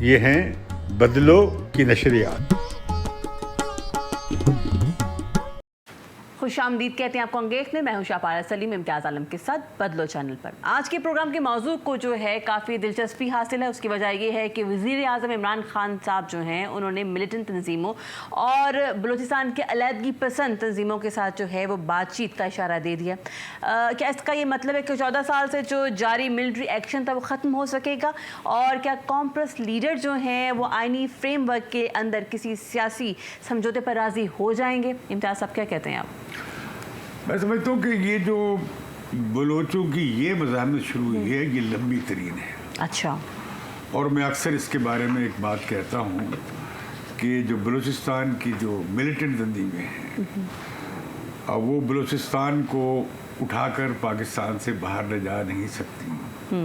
یہ ہیں بدلو کی نشریات. خوش آمدید کہتے ہیں آپ کو انگیخت میں ہوں شاپارہ سلیم امتیاز عالم کے ساتھ بدلو چینل پر. آج کے پروگرام کے موضوع کو جو ہے کافی دلچسپی حاصل ہے. اس کی وجہ یہ ہے کہ وزیر اعظم عمران خان صاحب جو ہیں انہوں نے ملیٹنٹ تنظیموں اور بلوچستان کے علیحدگی پسند تنظیموں کے ساتھ جو ہے وہ بات چیت کا اشارہ دے دیا. کیا اس کا یہ مطلب ہے کہ 14 سال سے جو جاری ملٹری ایکشن تھا وہ ختم ہو سکے گا؟ اور کیا قوم پرست لیڈر جو ہیں وہ آئینی فریم ورک کے اندر کسی سیاسی سمجھوتے پر راضی ہو جائیں گے؟ امتیاز صاحب کیا کہتے ہیں آپ؟ میں سمجھتا ہوں کہ یہ جو بلوچوں کی یہ مزاحمت شروع ہوئی ہے یہ لمبی ترین ہے. اچھا. اور میں اکثر اس کے بارے میں ایک بات کہتا ہوں کہ جو بلوچستان کی جو ملیٹنٹ تنظیمیں ہیں وہ بلوچستان کو اٹھا کر پاکستان سے باہر لے جا نہیں سکتی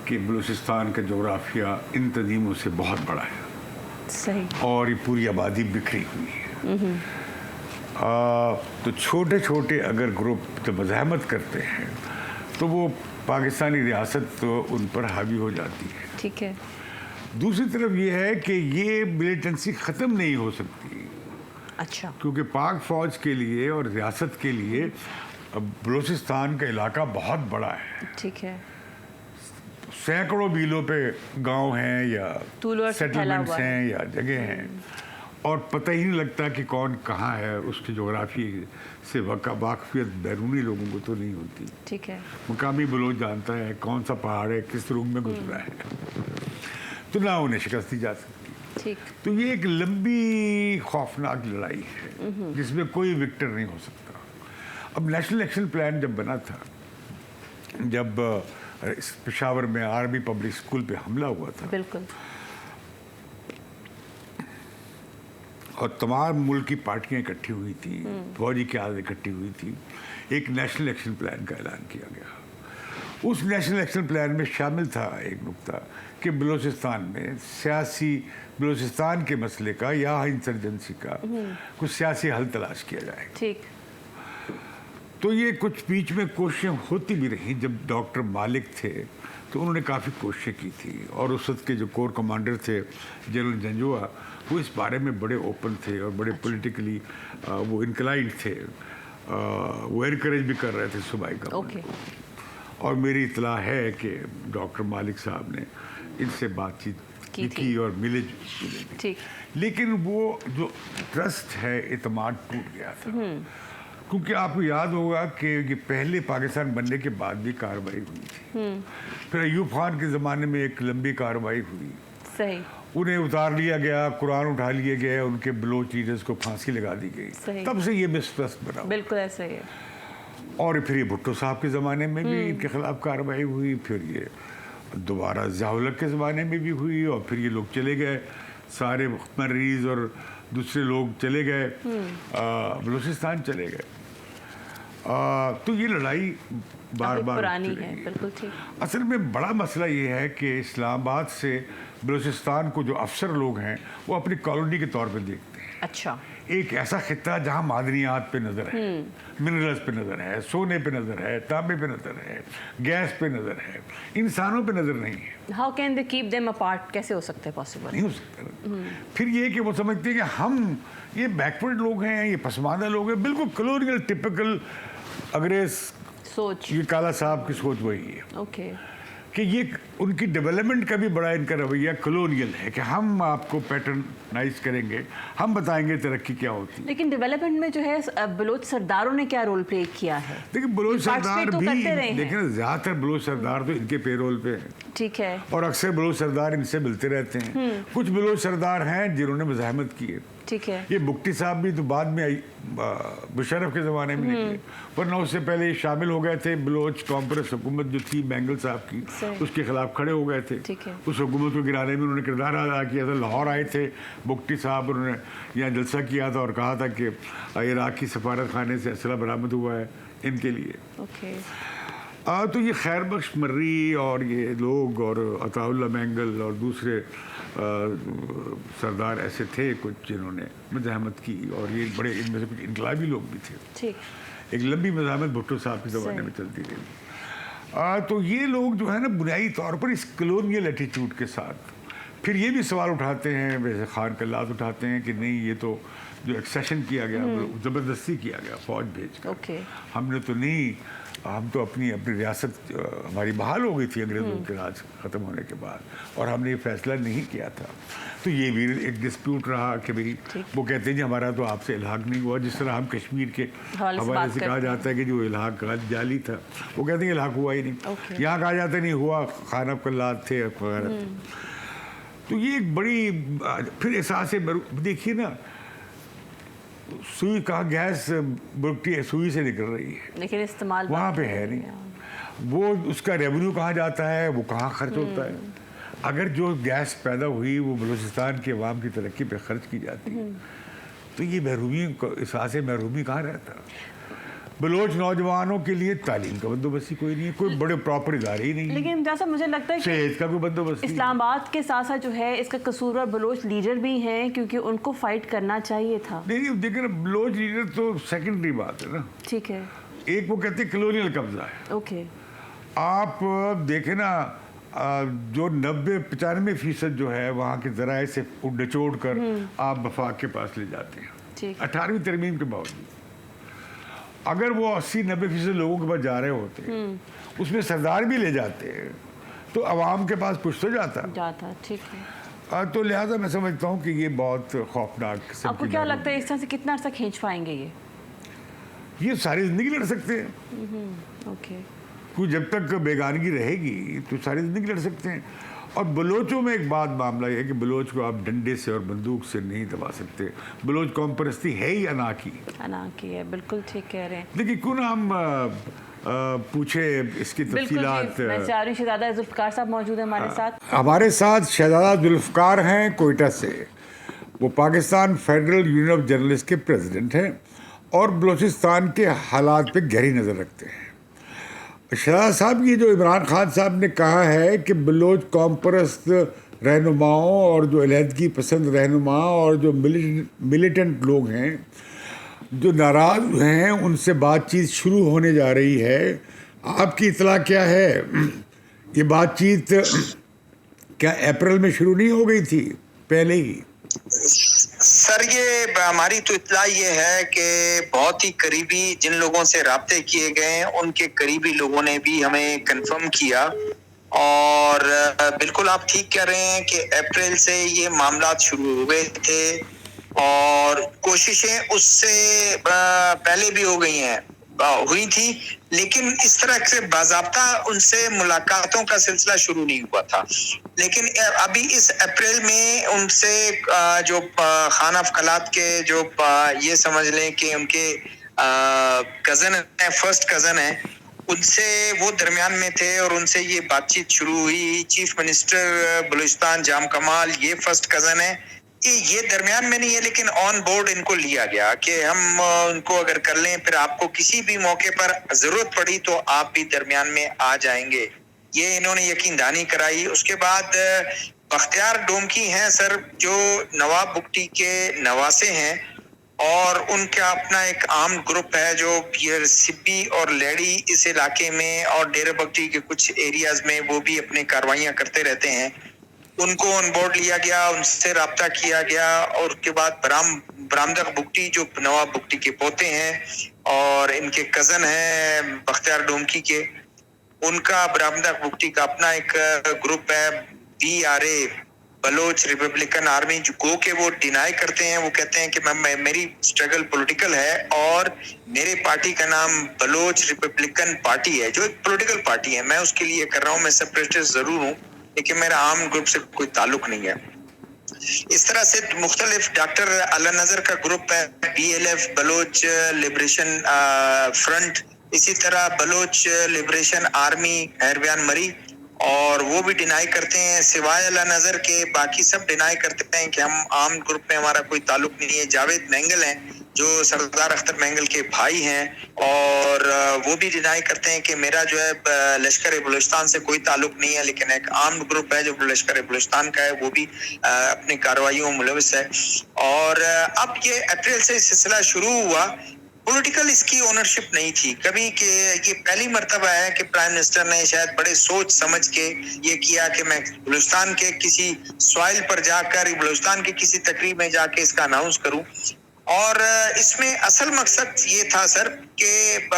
کہ بلوچستان کا جغرافیہ ان تنظیموں سے بہت بڑا ہے. صحیح. اور یہ پوری آبادی بکھری ہوئی ہے. تو چھوٹے چھوٹے اگر گروپ جب مزاحمت کرتے ہیں تو وہ پاکستانی ریاست تو ان پر حاوی ہو جاتی ہے. ٹھیک ہے. دوسری طرف یہ ہے کہ یہ ملیٹنسی ختم نہیں ہو سکتی. اچھا. کیونکہ پاک فوج کے لیے اور ریاست کے لیے بلوچستان کا علاقہ بہت بڑا ہے. ٹھیک ہے. سینکڑوں میلوں پہ گاؤں ہیں یا سیٹلمنٹس ہیں یا جگہ ہیں اور پتہ ہی نہیں لگتا کہ کون کہاں ہے. اس کی جغرافی سے واقفیت بیرونی لوگوں کو تو نہیں ہوتی. ٹھیک ہے. مقامی بلوچ جانتا ہے کون سا پہاڑ ہے کس روم میں گزرا ہے تو نہ انہیں شکست دی جا سکتی. ٹھیک. تو یہ ایک لمبی خوفناک لڑائی ہے جس میں کوئی وکٹر نہیں ہو سکتا. اب نیشنل ایکشن پلان جب بنا تھا، جب پشاور میں آرمی پبلک اسکول پہ حملہ ہوا تھا، بالکل، اور تمام ملک کی پارٹیاں اکٹھی ہوئی تھی، فوجی قیادت اکٹھی ہوئی تھی، ایک نیشنل ایکشن پلان کا اعلان کیا گیا. اس نیشنل ایکشن پلان میں شامل تھا ایک نقطہ کہ بلوچستان میں بلوچستان کے مسئلے کا یا انسرجنسی کا کچھ سیاسی حل تلاش کیا جائے. ٹھیک. تو یہ کچھ بیچ میں کوششیں ہوتی بھی رہیں. جب ڈاکٹر مالک تھے تو انہوں نے کافی کوششیں کی تھی، اور اس وقت کے جو کور کمانڈر تھے جنرل جنجوا، وہ اس بارے میں بڑے اوپن تھے اور بڑے پولیٹیکلی وہ انکلائنڈ تھے. وہ انکریج بھی کر رہے تھے صوبائی گورنمنٹ کو. اور میری اطلاع ہے کہ ڈاکٹر مالک صاحب نے ان سے بات چیت کی اور ملے بھی. لیکن وہ جو ٹرسٹ ہے، اعتماد ٹوٹ گیا تھا. کیونکہ آپ کو یاد ہوگا کہ یہ پہلے پاکستان بننے کے بعد بھی کارروائی ہوئی تھی. پھر ایوب خان کے زمانے میں ایک لمبی کارروائی ہوئی. صحیح. انہیں اتار لیا گیا، قرآن اٹھا لیے گئے، ان کے بلوچ لیڈرز کو پھانسی لگا دی گئی. تب سے یہ مسٹرسٹ بنا. بالکل ایسا ہی ہے. اور پھر یہ بھٹو صاحب کے زمانے میں بھی ان کے خلاف کارروائی ہوئی. پھر یہ دوبارہ ضیاء الحق کے زمانے میں بھی ہوئی. اور پھر یہ لوگ چلے گئے، سارے مریض اور دوسرے لوگ چلے گئے، بلوچستان چلے گئے. تو یہ لڑائی بار بار پرانی ہے. بالکل ٹھیک. اصل میں بڑا مسئلہ یہ ہے کہ اسلام آباد سے بلوچستان کو جو افسر لوگ ہیں وہ اپنی کالونی کے طور پہ دیکھتے ہیں. اچھا. ایک ایسا خطہ جہاں معدنیات پہ نظر ہے، منرلز پہ نظر ہے، سونے پہ نظر ہے، تانبے پہ نظر ہے، گیس پہ نظر ہے، انسانوں پہ نظر نہیں ہے. How can they keep them apart? کیسے ہو سکتا ہے پاسبل؟ نہیں ہو سکتا. پھر یہ کہ وہ سمجھتے ہیں کہ ہم یہ بیکورڈ لوگ ہیں، یہ پسماندہ لوگ ہیں، بالکل کلونیل ٹپکل انگریز سوچ. یہ کالا صاحب کی سوچ وہی ہے. اوکے. کہ یہ ان کی ڈیولپمنٹ کا بھی بڑا ان کا رویہ کلونیل ہے کہ ہم آپ کو پیٹرنائز کریں گے، ہم بتائیں گے ترقی کیا ہوتی ہے. لیکن ڈیولپمنٹ میں جو ہے بلوچ سرداروں نے کیا رول پلے کیا ہے؟ دیکھیں بلوچ سردار بھی، دیکھیں زیادہ تر بلوچ سردار تو ان کے پے رول پہ ہیں. ٹھیک ہے. اور اکثر بلوچ سردار ان سے ملتے رہتے ہیں. کچھ بلوچ سردار ہیں جنہوں نے مزاحمت کی ہے. ٹھیک ہے. یہ بگٹی صاحب بھی تو بعد میں مشرف کے زمانے میں نکلے، ورنہ اس سے پہلے یہ شامل ہو گئے تھے. بلوچ کانفرنس حکومت جو تھی بینگل صاحب کی، اس کے خلاف کھڑے ہو گئے تھے. اس حکومت کو گرانے میں انہوں نے کردار ادا کیا تھا. لاہور آئے تھے بگٹی صاحب، انہوں نے یہاں جلسہ کیا تھا اور کہا تھا کہ عراق کی سفارت خانے سے اسلحہ برآمد ہوا ہے ان کے لیے. تو یہ خیر بخش مرری اور یہ لوگ اور عطا اللہ مینگل اور دوسرے سردار ایسے تھے کچھ جنہوں نے مزاحمت کی، اور یہ بڑے ان میں سے کچھ انقلابی لوگ بھی تھے. एक लंबी मज़ामत भुट्टो साहब के ज़माने में चलती रही। तो ये लोग जो है ना बुनियादी तौर पर इस कलोनियल एटीट्यूड के साथ फिर ये भी सवाल उठाते हैं, वैसे खान कल्लात उठाते हैं कि नहीं ये तो जो एक्सेशन किया गया ज़बरदस्ती किया गया फ़ौज भेज कर, हमने तो नहीं, हम तो अपनी रियासत हमारी बहाल हो गई थी अंग्रेज़ों के राज ख़त्म होने के बाद और हमने ये फैसला नहीं किया था। तो ये भी एक डिस्प्यूट रहा कि भाई वो कहते हैं जी हमारा तो आपसे इल्हाक नहीं हुआ, जिस तरह हम कश्मीर के हवाले से कहा जाता है कि जो इल्हाक जाली था, वो कहते हैं इल्हाक हुआ ही नहीं। यहाँ कहा जाता नहीं हुआ, खान कल्लात थे वगैरह। तो ये एक बड़ी फिर एहसास देखिए ना, सुई कहाँ गैस बुरकटी सुई से निकल रही है लेकिन इस्तेमाल वहाँ पे है नहीं, वो उसका रेवेन्यू कहाँ जाता है, वो कहाँ खर्च होता है। अगर जो गैस पैदा हुई वो बलूचिस्तान के अवाम की तरक्की पे खर्च की जाती है तो ये महरूमी एहसास महरूमी कहाँ रहता। बलोच नौजवानों के लिए तालीम का बंदोबस्त ही कोई नहीं है, कोई बड़े प्रॉपर इदारे ही नहीं है, लेकिन जैसा मुझे लगता है कि सेहत का कोई बंदोबस्त इस्लामाबाद के साथ साथ जो है इसका कसूरवार बलोच लीडर भी हैं, क्योंकि उनको फाइट करना चाहिए था। नहीं देखिए ना, बलोच लीडर तो सेकेंडरी बात है ना, ठीक है, एक वो कहते हैं कलोनियल कब्जा है। ओके, आप देखें ना, जो 90-95% जो है वहाँ के ज़राए से निचोड़ कर आप वफाक के पास ले जाते हैं 18वीं तरमीम के बावजूद। अगर वो 80-90% लोगों के पास जा रहे होते उसमें सरदार भी ले जाते तो अवाम के पास कुछ तो जाता। ठीक है, तो लिहाजा मैं समझता हूँ कि ये बहुत खौफनाक। आपको क्या लगता है इस तरह से कितना अर्सा खींच पाएंगे ये सारी ज़िंदगी लड़ सकते हैं। ओके, कोई जब तक बेगानगी रहेगी तो सारी ज़िंदगी लड़ सकते हैं। और बलोचों में एक बात मामला ये है कि बलोच को आप डंडे से और बंदूक से नहीं दबा सकते। बलोच कौम परस्ती है ही अनाकी है, बिल्कुल ठीक कह रहे हैं। देखिए क्यों ना हम पूछे इसकी तफसीलात। शहजादा जुल्फकार साहब मौजूद है हमारे साथ शहजादा जुल्फकार हैं कोयटा से। वो Pakistan federal union of journalist के प्रेसिडेंट हैं और बलूचिस्तान के हालात पे गहरी नज़र रखते हैं। शहजादा साहब, ये जो इमरान खान साहब ने कहा है कि बलोच कौम परस्त रहनुमाओं और जो अलहदगी पसंद रहनुमा और जो मिलिटेंट लोग हैं जो नाराज़ हैं उनसे बातचीत शुरू होने जा रही है, आपकी इतला क्या है? ये बातचीत क्या अप्रैल में शुरू नहीं हो गई थी पहले ही? सर ये हमारी तो इत्तला ये है कि बहुत ही करीबी जिन लोगों से राब्ते किए गए हैं उनके करीबी लोगों ने भी हमें कंफर्म किया और बिल्कुल आप ठीक कह रहे हैं कि अप्रैल से ये मामला शुरू हुए थे और कोशिशें उससे पहले भी हो गई हैं, हुई थी, लेकिन इस तरह से बाज़ाब्ता उनसे मुलाकातों का सिलसिला शुरू नहीं हुआ था। लेकिन अभी इस अप्रैल में उनसे जो खान ऑफ कलात के जो ये समझ लें कि उनके कज़न है, फर्स्ट कज़न है, उनसे वो दरमियान में थे और उनसे ये बातचीत शुरू हुई। चीफ मिनिस्टर बलूचिस्तान जाम कमाल ये फर्स्ट कज़न है, ये दरमियान में नहीं है, लेकिन ऑन बोर्ड इनको लिया गया कि हम उनको अगर कर लें फिर आपको किसी भी मौके पर जरूरत पड़ी तो आप भी दरमियान में आ जाएंगे, ये इन्होंने यकीन दहानी कराई। उसके बाद बख्तियार डोमकी हैं सर, जो नवाब बुगटी के नवासे हैं और उनका अपना एक आर्म ग्रुप है जो ये सिब्बी और लेडी इस इलाके में और डेरा बख्ती के कुछ एरियाज में वो भी अपनी कार्रवाइयाँ करते रहते हैं। उनको ऑन बोर्ड लिया गया, उनसे राब्ता किया गया और उसके बाद बरामदक बुगटी जो नवाब बुगटी के पोते हैं और इनके कज़न हैं बख्तियार डोमकी के, उनका बरामदक बुगटी का अपना एक ग्रुप है BRA बलोच रिपब्लिकन आर्मी, जो गो के वो डिनाई करते हैं, वो कहते हैं कि मेरी स्ट्रगल पॉलिटिकल है और मेरे पार्टी का नाम बलोच रिपब्लिकन पार्टी है जो एक पॉलिटिकल पार्टी है, मैं उसके लिए कर रहा हूँ, मैं सेपरेटिस्ट जरूर हूँ लेकिन मेरा आम ग्रुप से कोई ताल्लुक नहीं है। इस तरह से मुख्तलिफ डॉक्टर अल्लाह नजर का ग्रुप है BLF बलोच लिबरेशन फ्रंट, इसी तरह बलोच लिबरेशन आर्मी हैरबियान मरी, और वो भी डिनाई करते हैं। सिवाय अल्लाह नजर के बाकी सब डिनाई करते हैं कि हम आर्म ग्रुप में हमारा कोई ताल्लुक नहीं है। जावेद मैंगल हैं जो सरदार अख्तर मैंगल के भाई हैं और वो भी डिनाई करते हैं कि मेरा जो है लश्कर बलूचिस्तान से कोई ताल्लुक नहीं है, लेकिन एक आर्म्ड ग्रुप है जो लश्कर बलूचिस्तान का है, वो भी अपनी कार्रवाइयों में मुलविस है। और अब ये अप्रैल से सिलसिला शुरू हुआ पॉलिटिकल इसकी ओनरशिप नहीं थी कभी कि ये पहली मर्तबा है कि प्राइम मिनिस्टर ने शायद बड़े सोच समझ के ये किया कि मैं बलूचिस्तान के किसी सॉइल पर जाकर बलूचिस्तान के किसी तकरीब में जाके इसका अनाउंस करूं। और इसमें असल मकसद ये था सर कि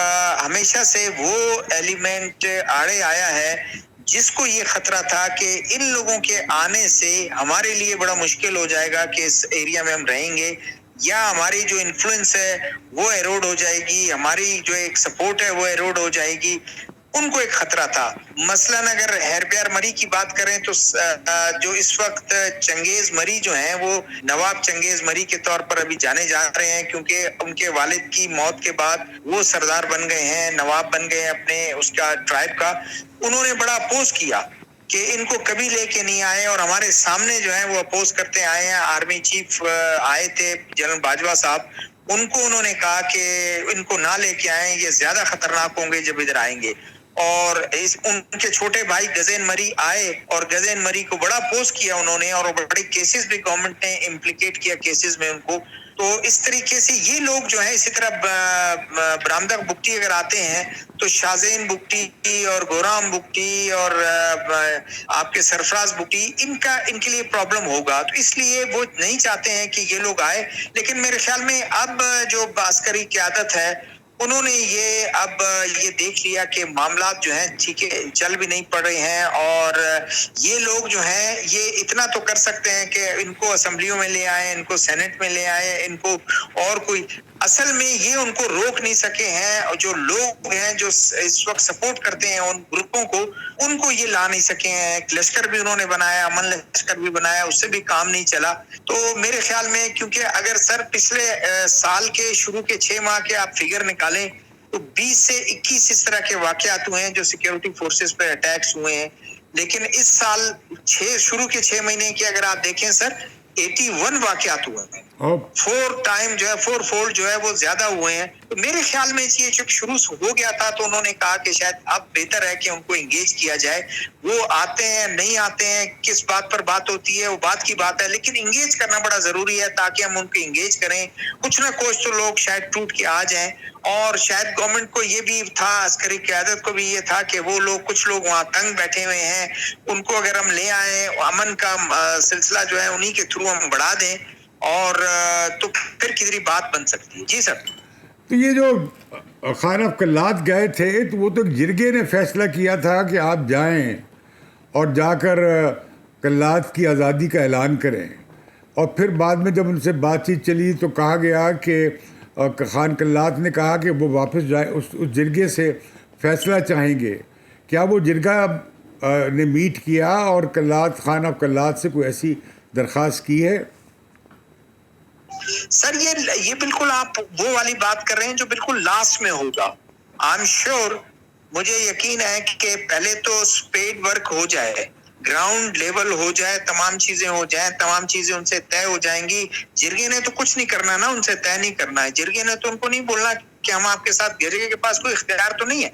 हमेशा से वो एलिमेंट आड़े आया है जिसको ये खतरा था कि इन लोगों के आने से हमारे लिए बड़ा मुश्किल हो जाएगा कि इस एरिया में हम रहेंगे, या हमारी जो इन्फ्लुएंस है वो एरोड हो जाएगी, हमारी जो एक सपोर्ट है वो एरोड हो जाएगी। उनको एक खतरा था। मसलन अगर हैरप्यार मरी की बात करें तो जो इस वक्त चंगेज मरी जो हैं वो नवाब चंगेज मरी के तौर पर अभी जाने जा रहे हैं, क्योंकि उनके वालिद की मौत के बाद वो सरदार बन गए हैं, नवाब बन गए हैं अपने उसका ट्राइब का। उन्होंने बड़ा अपोज किया कि इनको कभी लेके नहीं आए, और हमारे सामने जो है वो अपोज करते आए हैं। आर्मी चीफ आए थे जनरल बाजवा साहब, उनको उन्होंने कहा कि इनको ना लेके आए, ये ज्यादा खतरनाक होंगे जब इधर आएंगे। और उनके छोटे भाई गजेन मरी आए और गजेन मरी को बड़ा अपोज किया उन्होंने, और बड़े केसेस भी गवर्नमेंट ने इम्प्लीकेट किया केसेस में उनको। तो इस तरीके से ये लोग जो है, इसी तरह बरामदा बुगटी अगर आते हैं तो शाहजेन बुगटी और गोराम बुगटी और आपके सरफराज बुगटी, इनके लिए प्रॉब्लम होगा। तो इसलिए वो नहीं चाहते हैं कि ये लोग आए। लेकिन मेरे ख्याल में अब जो अस्करी क़यादत है उन्होंने ये देख लिया कि मामलात जो हैं ठीक है चल भी नहीं पड़ रहे हैं, और ये लोग जो हैं ये इतना तो कर सकते हैं कि इनको असेंबलियों में ले आए, इनको सेनेट में ले आए, इनको और कोई असल में ये उनको रोक नहीं सके हैं। और जो लोग हैं जो इस वक्त सपोर्ट करते हैं उन ग्रुपों को, उनको ये ला नहीं सके हैं। एक लश्कर भी उन्होंने बनाया, अमन लश्कर भी बनाया, उससे भी काम नहीं चला। तो मेरे ख्याल में क्योंकि अगर सर पिछले साल के शुरू के 6 माह के आप फिगर निकालें तो 20 से 21 इस तरह के वाकयात हुए हैं जो सिक्योरिटी फोर्सेस पे अटैक्स हुए हैं। लेकिन इस साल शुरू के 6 महीने की अगर आप देखें सर 81 वाकयात हुए हैं। 4 फोल्ड जो है वो ज्यादा हुए हैं। तो मेरे ख्याल में ये जब शुरू हो गया था तो उन्होंने कहा कि शायद अब बेहतर है कि उनको एंगेज किया जाए। वो आते हैं नहीं आते हैं, किस बात पर बात होती है वो बात की बात है, लेकिन एंगेज करना बड़ा जरूरी है ताकि हम उनको एंगेज करें। कुछ ना कुछ तो लोग शायद टूट के आ जाएं। और शायद गवर्नमेंट को ये भी था, अस्करी क़यादत को भी ये था कि वो लोग कुछ लोग वहाँ तंग बैठे हुए हैं, उनको अगर हम ले आए, अमन का सिलसिला जो है उन्हीं के थ्रू हम बढ़ा दें, और तो फिर किधरी बात बन सकती है। जी सर। तो ये जो खान कल्लात गए थे तो वो तो जिरगे ने फैसला किया था कि आप जाएं और जाकर कल्लात की आज़ादी का ऐलान करें, और फिर बाद में जब उनसे बातचीत चली तो कहा गया कि खान कल्लात ने कहा कि वो वापस जाए, उस जिरगे से फैसला चाहेंगे। क्या वो जिरगा ने मीट किया और खान कल्लात से कोई ऐसी दरख्वास्त की है? सर ये बिल्कुल आप वो वाली बात कर रहे हैं जो बिल्कुल लास्ट में होगा। आई एम श्योर, मुझे यकीन है कि पहले तो स्पेड वर्क हो जाए, ग्राउंड लेवल हो जाए, तमाम चीजें हो जाए, तमाम चीजें उनसे तय हो जाएंगी। जिरगे ने तो कुछ नहीं करना ना, उनसे तय नहीं करना है। जिरगे ने तो उनको नहीं बोलना कि हम आपके साथ, जिरगे के पास कोई इख्तियार तो नहीं है।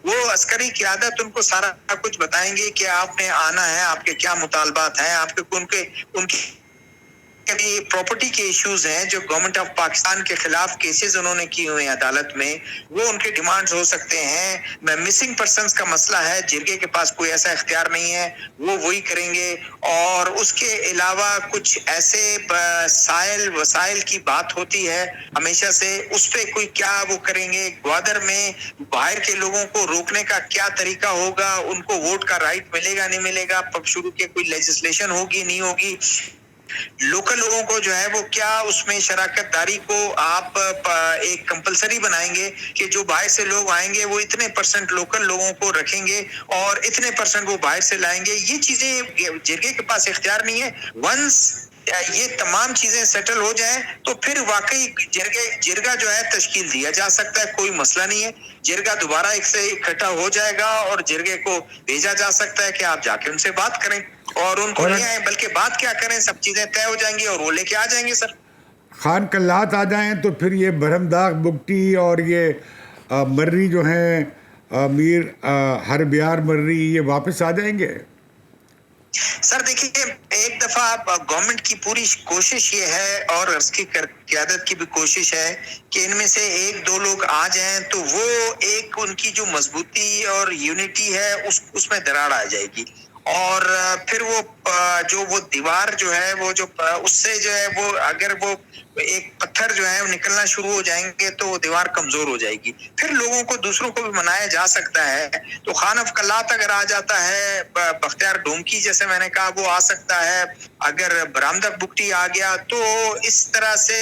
वो अस्करी क़यादत उनको सारा कुछ बताएंगे कि आपने आना है, आपके क्या मुतालबात हैं, आपके उनकी प्रॉपर्टी के इश्यूज हैं जो गवर्नमेंट ऑफ पाकिस्तान के खिलाफ केसेस उन्होंने किए हुए हैं अदालत में, वो उनके डिमांड्स हो सकते हैं। मिसिंग पर्संस का मसला है, जिरगे के पास कोई ऐसा इख्तियार नहीं है, वो वही करेंगे। और उसके अलावा कुछ ऐसे वसाइल की बात होती है हमेशा से, उस पर कोई क्या वो करेंगे। ग्वादर में बाहर के लोगों को रोकने का क्या तरीका होगा, उनको वोट का राइट मिलेगा नहीं मिलेगा, शुरू के कोई लेजिस्लेशन होगी नहीं होगी। लोकल लोगों को जो है वो क्या उसमें शराकत दारी को आप एक कंपलसरी बनाएंगे कि जो बाहर से लोग आएंगे वो इतने % लोकल लोगों को रखेंगे और इतने % वो बाहर से लाएंगे। ये चीजें जिरगे के पास इख्तियार नहीं है। वंस ये तमाम चीजें सेटल हो जाएं तो फिर वाकई जिरगा जो है तश्कील दिया जा सकता है, कोई मसला नहीं है। जिरगा दोबारा एक से इकट्ठा हो जाएगा और जिरगे को भेजा जा सकता है कि आप जाके उनसे बात करें और उनको ले आए। बल्कि बात क्या करें, सब चीजें तय हो जाएंगी और वो लेके आ जाएंगे। सर खान कल्लात आ जाएं तो फिर ये बरहमदाग बुगटी और ये मर्री जो हैं मीर हरबियार मर्री, ये वापस आ जाएंगे। سر دیکھیے، ایک دفعہ گورنمنٹ کی پوری کوشش یہ ہے اور اس کی قیادت کی بھی کوشش ہے کہ ان میں سے ایک دو لوگ آ جائیں تو وہ ایک ان کی جو مضبوطی اور یونٹی ہے اس میں دراڑ آ جائے گی، اور پھر وہ دیوار جو ہے وہ جو اس سے جو ہے وہ اگر وہ ایک پتھر جو ہے وہ نکلنا شروع ہو جائیں گے تو وہ دیوار کمزور ہو جائے گی، پھر لوگوں کو دوسروں کو بھی منایا جا سکتا ہے۔ تو خان آف قلات اگر آ جاتا ہے، بختیار ڈومکی جیسے میں نے کہا وہ آ سکتا ہے، اگر برامدہ بگٹی آ گیا تو اس طرح سے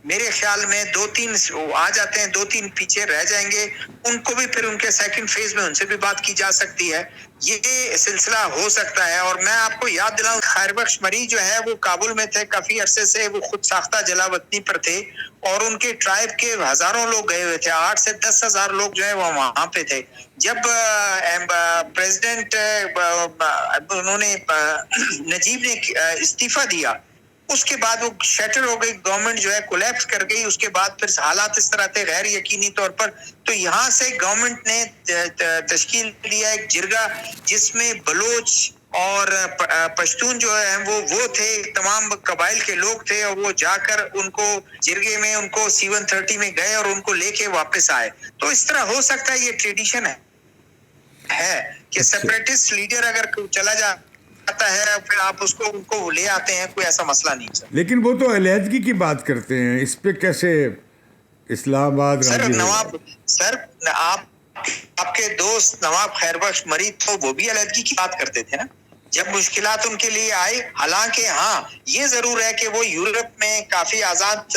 میرے خیال میں 2-3 آ جاتے ہیں، 2-3 پیچھے رہ جائیں گے، ان کو بھی پھر ان کے سیکنڈ فیز میں ان سے بھی بات کی جا سکتی ہے، یہ سلسلہ ہو سکتا ہے۔ اور میں آپ کو یاد دلاؤں، خیر بخش مری جو ہے وہ کابل میں تھے کافی عرصے سے، وہ خود ساختہ جلا وطنی پر تھے اور ان کے ٹرائب کے ہزاروں لوگ گئے ہوئے تھے، 8 سے 10 ہزار لوگ جو ہے وہ وہاں پہ تھے۔ جب پریزیڈنٹ انہوں نے نجیب نے استعفیٰ دیا، اس کے بعد وہ شیٹر ہو گئی، گورنمنٹ جو ہے کولیپس کر گئی، اس کے بعد پھر حالات اس طرح تھے غیر یقینی طور پر، تو یہاں سے گورنمنٹ نے تشکیل دیا ایک جرگہ جس میں بلوچ اور پشتون جو ہے وہ تھے، تمام قبائل کے لوگ تھے، اور وہ جا کر ان کو جرگے میں ان کو C-130 میں گئے اور ان کو لے کے واپس آئے۔ تو اس طرح ہو سکتا ہے، یہ ٹریڈیشن ہے کہ سیپریٹسٹ لیڈر اگر چلا جاتا ہے پھر آپ اس کو ان کو لے آتے ہیں، کوئی ایسا مسئلہ نہیں سر۔ لیکن وہ تو علیحدگی کی بات کرتے ہیں، اس پہ کیسے اسلام آباد سر راضی ہوگا؟ نواب سر آپ کے دوست نواب خیر بخش مری تو وہ بھی علیحدگی کی بات کرتے تھے نا جب مشکلات ان کے لیے آئے۔ حالانکہ ہاں یہ ضرور ہے کہ وہ یورپ میں کافی آزاد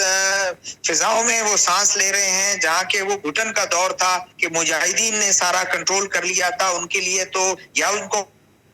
فضاؤں میں وہ سانس لے رہے ہیں، جہاں کہ وہ گھٹن کا دور تھا کہ مجاہدین نے سارا کنٹرول کر لیا تھا ان کے لیے، تو یا ان کو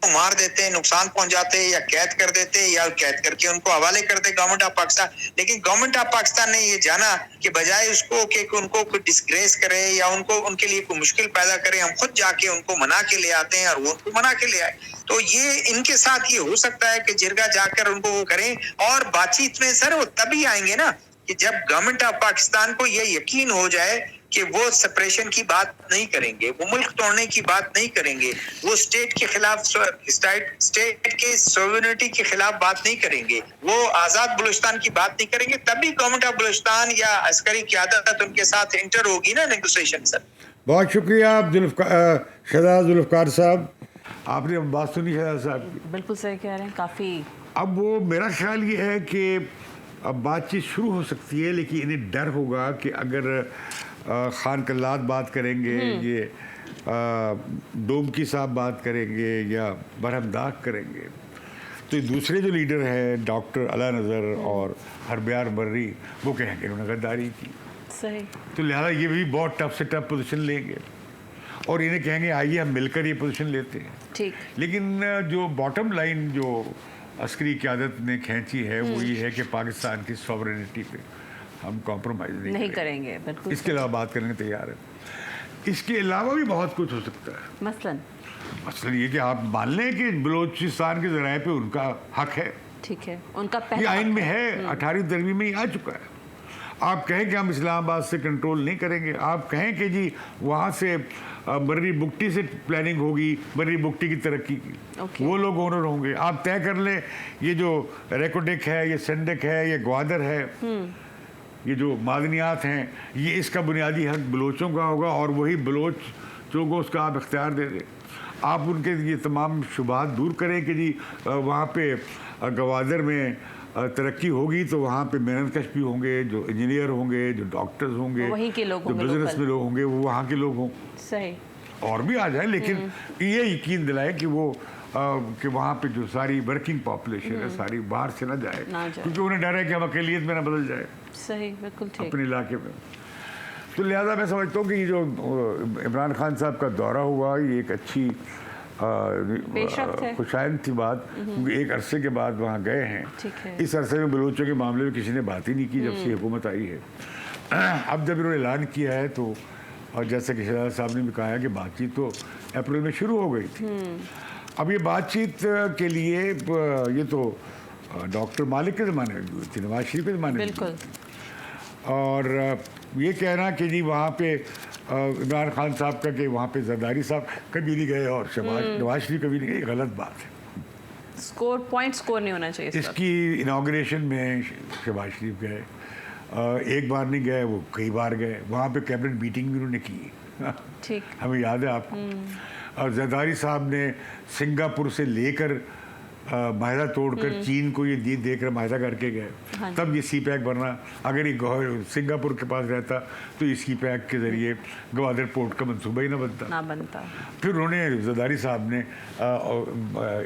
مار دیتے، نقصان پہنچاتے، یا قید کر دیتے، یا قید کر کے ان کو حوالے کرتے گورنمنٹ آف پاکستان۔ لیکن گورنمنٹ آف پاکستان نے یہ جانا کہ بجائے اس کو کہ ان کو کوئی ڈسگریس کرے یا ان کے لیے کوئی مشکل پیدا کرے، ہم خود جا کے ان کو منا کے لے آتے ہیں، اور وہ ان کو منا کے لے آئے۔ تو یہ ان کے ساتھ یہ ہو سکتا ہے کہ جرگہ جا کر ان کو وہ کریں، اور بات چیت میں سر وہ تبھی آئیں گے نا کہ جب گورنمنٹ آف پاکستان کو یہ یقین ہو جائے کہ وہ سپریشن کی بات نہیں کریں گے، وہ ملک توڑنے کی بات نہیں کریں گے، وہ اسٹیٹ کے خلاف، اسٹیٹ کے سوورنٹی کے خلاف بات نہیں کریں گے، وہ آزاد بلوچستان کی بات نہیں کریں گے، تبھی گورنمنٹ آف بلوچستان یا عسکری قیادت ان کے ساتھ انٹر ہوگی نا نیگوسیشن سر۔ بہت شکریہ شہزاد ذوالفقار صاحب، آپ نے بات سنی شہزاد صاحب کی۔ بالکل صحیح کہہ رہے ہیں، کافی اب وہ میرا خیال یہ ہے کہ اب بات چیت شروع ہو سکتی ہے، لیکن انہیں ڈر ہوگا کہ اگر خان قلات بات کریں گے، یہ ڈومکی صاحب بات کریں گے یا برہمداغ کریں گے، تو دوسرے جو لیڈر ہیں ڈاکٹر علا نظر اور ہربیار مری، وہ کہیں گے انہوں نے غداری کی، صحیح، تو لہٰذا یہ بھی بہت ٹف سے ٹف پوزیشن لیں گے اور انہیں کہیں گے آئیے ہم مل کر یہ پوزیشن لیتے ہیں۔ ٹھیک، لیکن جو باٹم لائن جو عسکری قیادت نے کھینچی ہے وہ یہ ہے کہ پاکستان کی سوورنٹی پہ ہم کمپرومائز نہیں کریں گے، بالکل اس کے علاوہ بات کرنے تیار ہے۔ اس کے علاوہ بھی بہت کچھ ہو سکتا ہے، مثلاً یہ کہ آپ مان لیں کہ بلوچستان کے ذرائع پہ ان کا حق ہے، ٹھیک ہے، ان کا یہ آئین میں ہے، 18 ترمیم میں ہی آ چکا ہے۔ آپ کہیں کہ ہم اسلام آباد سے کنٹرول نہیں کریں گے، آپ کہیں کہ جی وہاں سے مرری بگٹی سے پلاننگ ہوگی، مرری بگٹی کی ترقی کی، وہ لوگ اونر ہوں گے، آپ طے کر لیں یہ جو ریکوڈک ہے، یہ سینڈک ہے، یہ گوادر ہے، یہ جو معدنیات ہیں، یہ اس کا بنیادی حق بلوچوں کا ہوگا، اور وہی بلوچوں کو اس کا آپ اختیار دے دیں۔ آپ ان کے یہ تمام شبہات دور کریں کہ جی وہاں پہ گوادر میں ترقی ہوگی تو وہاں پہ محنت کش بھی ہوں گے، جو انجینئر ہوں گے، جو ڈاکٹرز ہوں گے، جو بزنس میں لوگ ہوں گے، وہ وہاں کے لوگ ہوں، صحیح، اور بھی آ جائیں، لیکن یہ یقین دلائے کہ وہ کہ وہاں پہ جو ساری ورکنگ پاپولیشن ہے ساری باہر سے نہ جائے، کیونکہ انہیں ڈر ہے کہ ہم اقلیت میں نہ بدل جائے صحیح، بالکل ٹھیک اپنے علاقے میں۔ تو لہٰذا میں سمجھتا ہوں کہ یہ جو عمران خان صاحب کا دورہ ہوا یہ ایک اچھی خوشائند تھی بات، کیونکہ ایک عرصے کے بعد وہاں گئے ہیں، اس عرصے میں بلوچوں کے معاملے میں کسی نے بات ہی نہیں کی جب سے حکومت آئی ہے۔ اب جب انہوں نے اعلان کیا ہے تو، اور جیسا کہ شہزاد صاحب نے بھی کہا ہے کہ بات چیت تو اپریل میں شروع ہو گئی تھی، اب یہ بات چیت کے لیے یہ تو ڈاکٹر مالک کے زمانے میں ہوئی تھی، نواز شریف کے زمانے میں، اور یہ کہنا کہ جی وہاں پہ عمران خان صاحب کا کہ وہاں پہ زرداری صاحب کبھی نہیں گئے اور نواز شریف کبھی نہیں گئے، یہ غلط بات ہے۔ पॉइंट स्कोर नहीं होना चाहिए इस वक्त। इसकी इनाग्रेशन में शहबाज शरीफ गए, एक बार नहीं गए, वो कई बार गए। वहाँ पे कैबिनेट मीटिंग भी उन्होंने की। ठीक। हमें याद है आपको। और जरदारी साहब ने सिंगापुर से लेकर माहिदा तोड़कर चीन को ये देकर माहिदा करके गए। हाँ। तब ये सी पैक बनना। अगर ये सिंगापुर के पास रहता तो ये सी पैक के ज़रिए गवादर पोर्ट का मंसूबा ही ना बनता। फिर उन्होंने जरदारी साहब ने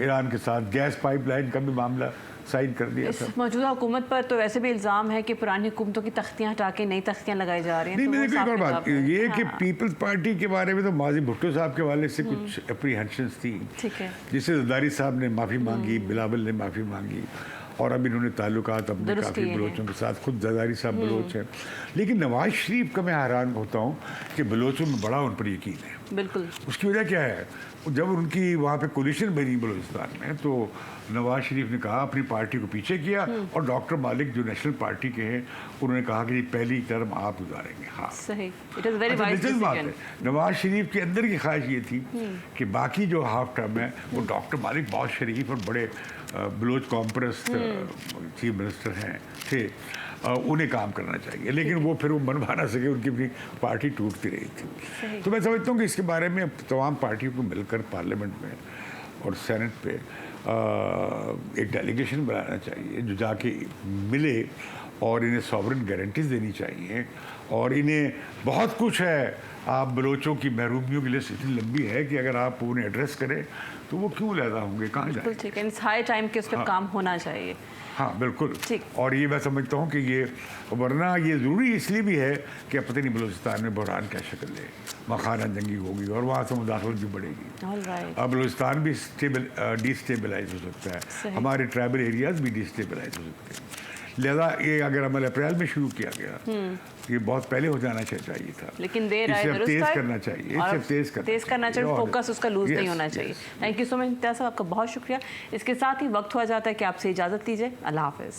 ईरान के साथ गैस पाइपलाइन का भी मामला साइन कर दिया था। इस मौजूदा हुकूमत पर तो वैसे भी इल्ज़ाम है कि पुरानी हुकूमतों की तख्तियां हटा के नई तख्तियां लगाई जा रही हैं। नहीं, तो मैंने एक और बात ये है कि हाँ। पीपल्स पार्टी के बारे में तो माजी भुट्टो साहब के हवाले से कुछ अप्रीहेंशंस थी। ठीक है। जिससे जरदारी साहब ने माफ़ी मांगी, बिलावल ने माफ़ी मांगी, और अब इन्होंने ताल्लुकात अपने काफ़ी बलोचों के साथ, खुद जरदारी साहब बलोच हैं। लेकिन नवाज शरीफ का मैं हैरान होता हूँ कि बलोचों में बड़ा उन पर यकीन है। बिल्कुल। उसकी वजह क्या है? जब उनकी वहाँ पे कोलिशन बनी बलूचिस्तान में, तो नवाज शरीफ ने कहा, अपनी पार्टी को पीछे किया, और डॉक्टर मालिक जो नेशनल पार्टी के हैं उन्होंने कहा कि पहली टर्म आप गुजारेंगे। हाँ, सही। इट इज़ वेरी वाइज दिलचस्प बात डिसीजन। है। नवाज शरीफ के अंदर की ख्वाहिश ये थी कि बाकी जो हाफ टर्म है वो डॉक्टर मालिक बहुत शरीफ और बड़े बलोच कॉम्प्रेस चीफ मिनिस्टर हैं थे, उन्हें काम करना चाहिए। लेकिन वो फिर वो बनवा ना सके, उनकी अपनी पार्टी टूटती रही थी। तो मैं समझता हूँ कि इसके बारे में तमाम पार्टियों को मिलकर पार्लियामेंट में और सेनेट पे एक डेलीगेशन बनाना चाहिए जो जाके मिले और इन्हें सॉवरेन गारंटीज देनी चाहिए। और इन्हें बहुत कुछ है, आप बलोचों की महरूमियों की लिस्ट इतनी लंबी है कि अगर आप उन्हें एड्रेस करें तो वो क्यों लैदा होंगे, कहाँ जाएंगे। ठीक है, हाई टाइम के उस पर काम होना चाहिए। हाँ बिल्कुल। ठीक। और ये मैं समझता हूँ कि ये, वरना ये ज़रूरी इसलिए भी है कि अब पता नहीं बलूचिस्तान में बहरान क्या शक्ल ले, मखाना जंगी होगी और वहाँ से मुदाखलत भी बढ़ेगी। ऑलराइट। अब बलूचिस्तान भी डिस्टेबलाइज हो सकता है, हमारे ट्राइबल एरियाज भी डिस्टेबलाइज हो सकते हैं। लिहाजा ये अगर अमल अप्रैल में शुरू किया गया, ये बहुत पहले हो जाना चाहिए था। लेकिन देर आए इसे अब दुरुस्त तेज आए। करना चाहिए, और इसे तेज करना चाहिए, और- फोकस उसका लूज नहीं Yes, होना चाहिए। yes, thank you so much Imtiaz साहब, आपका बहुत शुक्रिया। इसके साथ ही वक्त हुआ जाता है कि आपसे इजाज़त लीजिए। अल्लाह हाफिज़।